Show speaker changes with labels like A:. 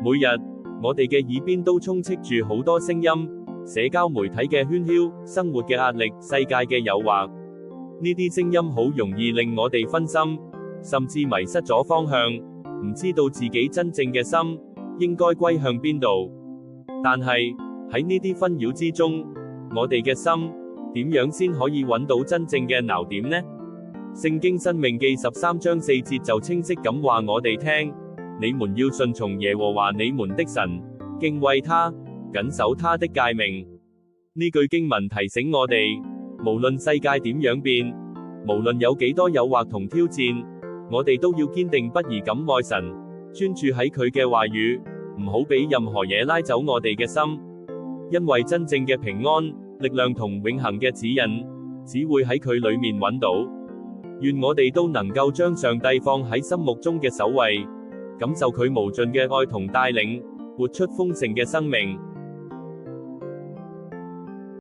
A: 每日，我哋嘅耳邊都充斥住好多聲音，社交媒體嘅喧囂，生活嘅壓力，世界嘅誘惑。呢啲聲音好容易令我哋分心，甚至迷失咗方向，唔知道自己真正嘅心應該歸向邊度。但係喺呢啲紛擾之中，我哋嘅心點樣先可以揾到真正嘅錨點呢？聖經申命記13章4節就清晰咁話我哋聽：你們要順從耶和華你們的神，敬畏他，謹守他的誡命。呢句經文提醒我哋，無論世界點樣變，無論有幾多誘惑同挑戰，我哋都要堅定不移咁愛神，專注喺佢嘅話語，唔好俾任何嘢拉走我哋嘅心。因為真正嘅平安、力量同永恆嘅指引，只會喺佢裏面揾到。願我哋都能夠將上帝放喺心目中嘅首位，感受佢無盡嘅愛同帶領，活出豐盛嘅生命。